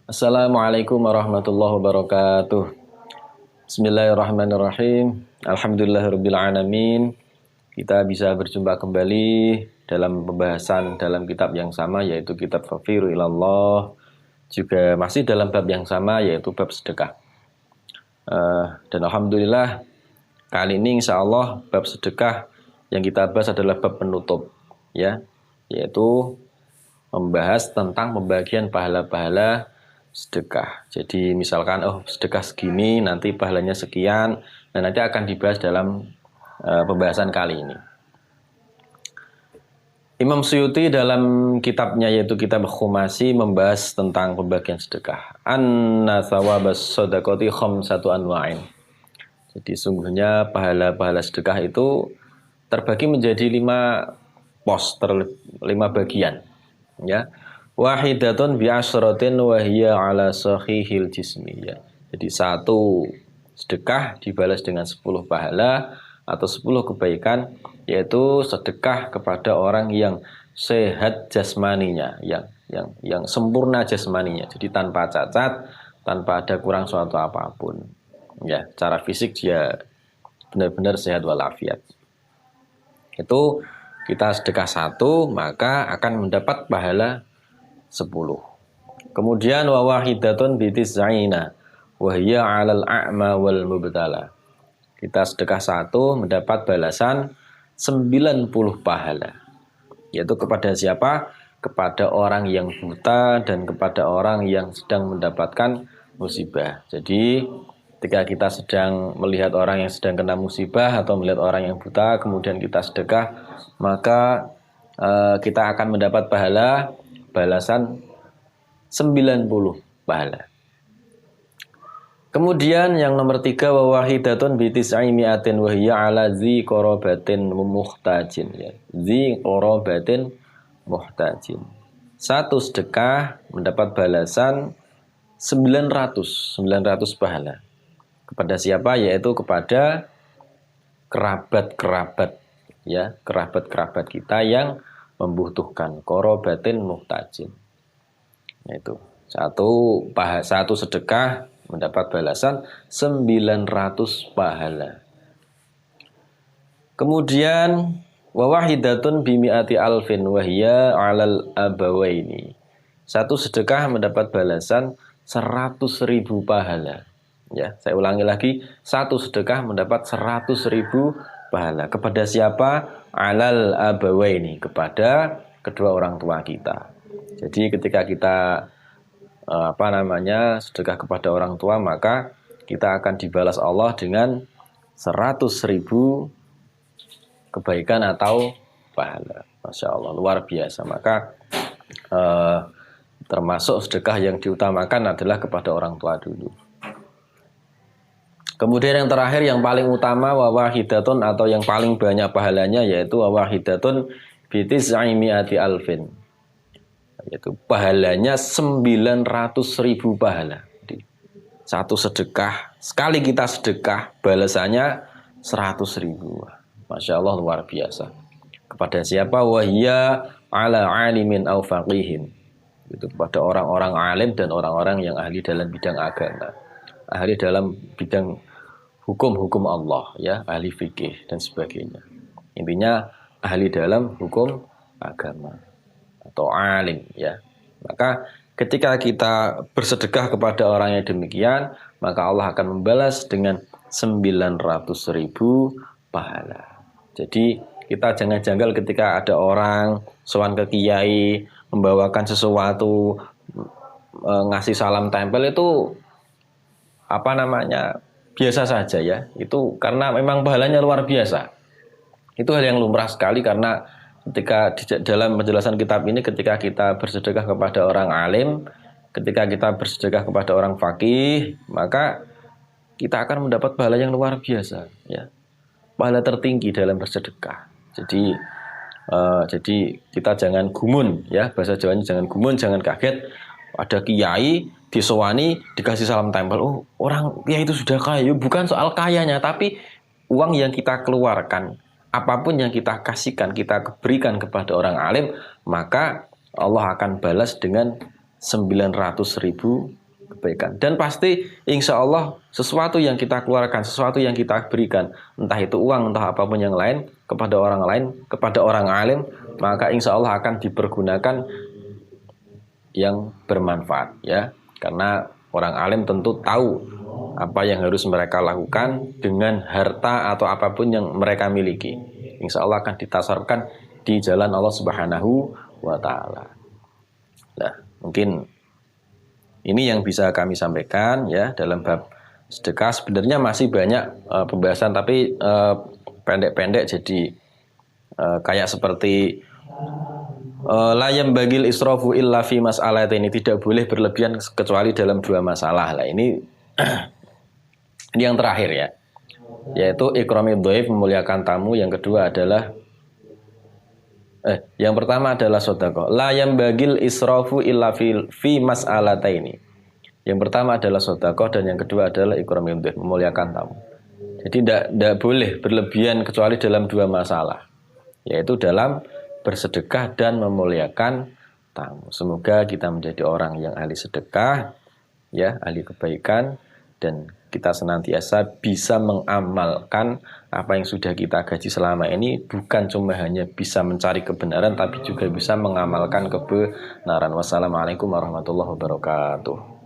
Assalamualaikum warahmatullahi wabarakatuh. Bismillahirrahmanirrahim. Alhamdulillahirrabbilalamin. Kita bisa berjumpa kembali dalam pembahasan dalam kitab yang sama, yaitu kitab Fafiru Ilallah. Juga masih dalam bab yang sama, yaitu bab sedekah. Dan Alhamdulillah kali ini insya Allah bab sedekah yang kita bahas adalah bab penutup, ya, yaitu membahas tentang pembagian pahala-pahala sedekah. Jadi misalkan sedekah segini nanti pahalanya sekian, dan nanti akan dibahas dalam pembahasan kali ini. Imam Suyuti dalam kitabnya yaitu kitab Khumasi membahas tentang pembagian sedekah. Anna thawabas shadaqati khamsatu anwa'in. Jadi sungguhnya pahala-pahala sedekah itu terbagi menjadi 5 pos, 5 bagian, ya. Wahidatun bi asyratin wa hiya ala sahihil jismi, ya. Jadi satu sedekah dibalas dengan 10 pahala atau 10 kebaikan, yaitu sedekah kepada orang yang sehat jasmaninya, yang sempurna jasmaninya. Jadi tanpa cacat, tanpa ada kurang suatu apapun. Ya, secara fisik dia benar-benar sehat walafiat. Itu kita sedekah 1, maka akan mendapat pahala 10. Kemudian wa wahidatun bi tis'ina wa hiya 'alal a'ma wal mubtala. Kita sedekah 1 mendapat balasan 90 pahala. Yaitu kepada siapa? Kepada orang yang buta dan kepada orang yang sedang mendapatkan musibah. Jadi ketika kita sedang melihat orang yang sedang kena musibah atau melihat orang yang buta, kemudian kita sedekah, maka kita akan mendapat pahala balasan 90 pahala. Kemudian yang nomor 3, wa wahidatun bi tis'i mi'atin wa hiya 'ala dzi qarabatin muhtajin, ya. Dzi qarabatin muhtajin. Satu sedekah mendapat balasan 900 pahala. Kepada siapa? Yaitu kepada kerabat-kerabat, ya, kerabat-kerabat kita yang membutuhkan, qarabatin muhtajin. Yaitu satu sedekah mendapat balasan 900 pahala. Kemudian wa wahidatun bi mi'ati alfin wa hiya 'alal abawaini. Satu sedekah mendapat balasan 100.000 pahala. Ya, saya ulangi lagi, satu sedekah mendapat 100.000 pahala. Kepada siapa? 'Alal abawaini, kepada kedua orang tua kita. Jadi ketika kita sedekah kepada orang tua, maka kita akan dibalas Allah dengan 100.000 kebaikan atau pahala. Masya Allah, luar biasa. Maka termasuk sedekah yang diutamakan adalah kepada orang tua dulu. Kemudian yang terakhir, yang paling utama, wa wahidatun, atau yang paling banyak pahalanya, yaitu wa wahidatun bi tis'i mi'ati alfin. Yaitu pahalanya 900.000 pahala. Jadi, satu sedekah, sekali kita sedekah, balasannya 100.000. Masya Allah, luar biasa. Kepada siapa? Wahya ala alimin au faqihin. Itu kepada orang-orang alim dan orang-orang yang ahli dalam bidang agama, ahli dalam bidang hukum-hukum Allah, ya, ahli fikih dan sebagainya. Intinya ahli dalam hukum agama atau alim, ya. Maka ketika kita bersedekah kepada orang yang demikian, maka Allah akan membalas dengan 900.000 pahala. Jadi kita jangan janggal ketika ada orang sowan ke kiai membawakan sesuatu, ngasih salam tempel, itu biasa saja, ya. Itu karena memang pahalanya luar biasa. Itu hal yang lumrah sekali, karena ketika dalam penjelasan kitab ini, ketika kita bersedekah kepada orang alim, ketika kita bersedekah kepada orang faqih, maka kita akan mendapat pahala yang luar biasa, ya. Pahala tertinggi dalam bersedekah. Jadi kita jangan gumun, ya, bahasa Jawanya jangan gumun, jangan kaget. Ada kiai disowani dikasih salam tempel, orang kiai itu sudah kaya. Bukan soal kayanya, tapi uang yang kita keluarkan, apapun yang kita kasihkan, kita berikan kepada orang alim, maka Allah akan balas dengan 900.000 kebaikan. Dan pasti insya Allah sesuatu yang kita keluarkan, sesuatu yang kita berikan, entah itu uang, entah apapun yang lain, kepada orang lain, kepada orang alim, maka insya Allah akan dipergunakan yang bermanfaat, ya. Karena orang alim tentu tahu apa yang harus mereka lakukan dengan harta atau apapun yang mereka miliki. Insya Allah akan ditasarkan di jalan Allah Subhanahu wa Ta'ala. Nah, mungkin ini yang bisa kami sampaikan ya dalam bab sedekah. Sebenarnya masih banyak pembahasan, tapi pendek-pendek, jadi kayak seperti layam bagil israfu illa fi mas'alat, ini tidak boleh berlebihan kecuali dalam dua masalah. Lah ini ini yang terakhir ya, yaitu ikramid dhaif, memuliakan tamu. Yang kedua adalah yang pertama adalah sedekah. Layam bagil israfu illa fi mas'alataini. Yang pertama adalah sedekah dan yang kedua adalah ikramid dhaif, memuliakan tamu. Jadi tidak boleh berlebihan kecuali dalam dua masalah, yaitu dalam bersedekah dan memuliakan tamu. Semoga kita menjadi orang yang ahli sedekah, ya, ahli kebaikan, dan kita senantiasa bisa mengamalkan apa yang sudah kita gaji selama ini, bukan cuma hanya bisa mencari kebenaran, tapi juga bisa mengamalkan kebenaran. Wassalamualaikum warahmatullahi wabarakatuh.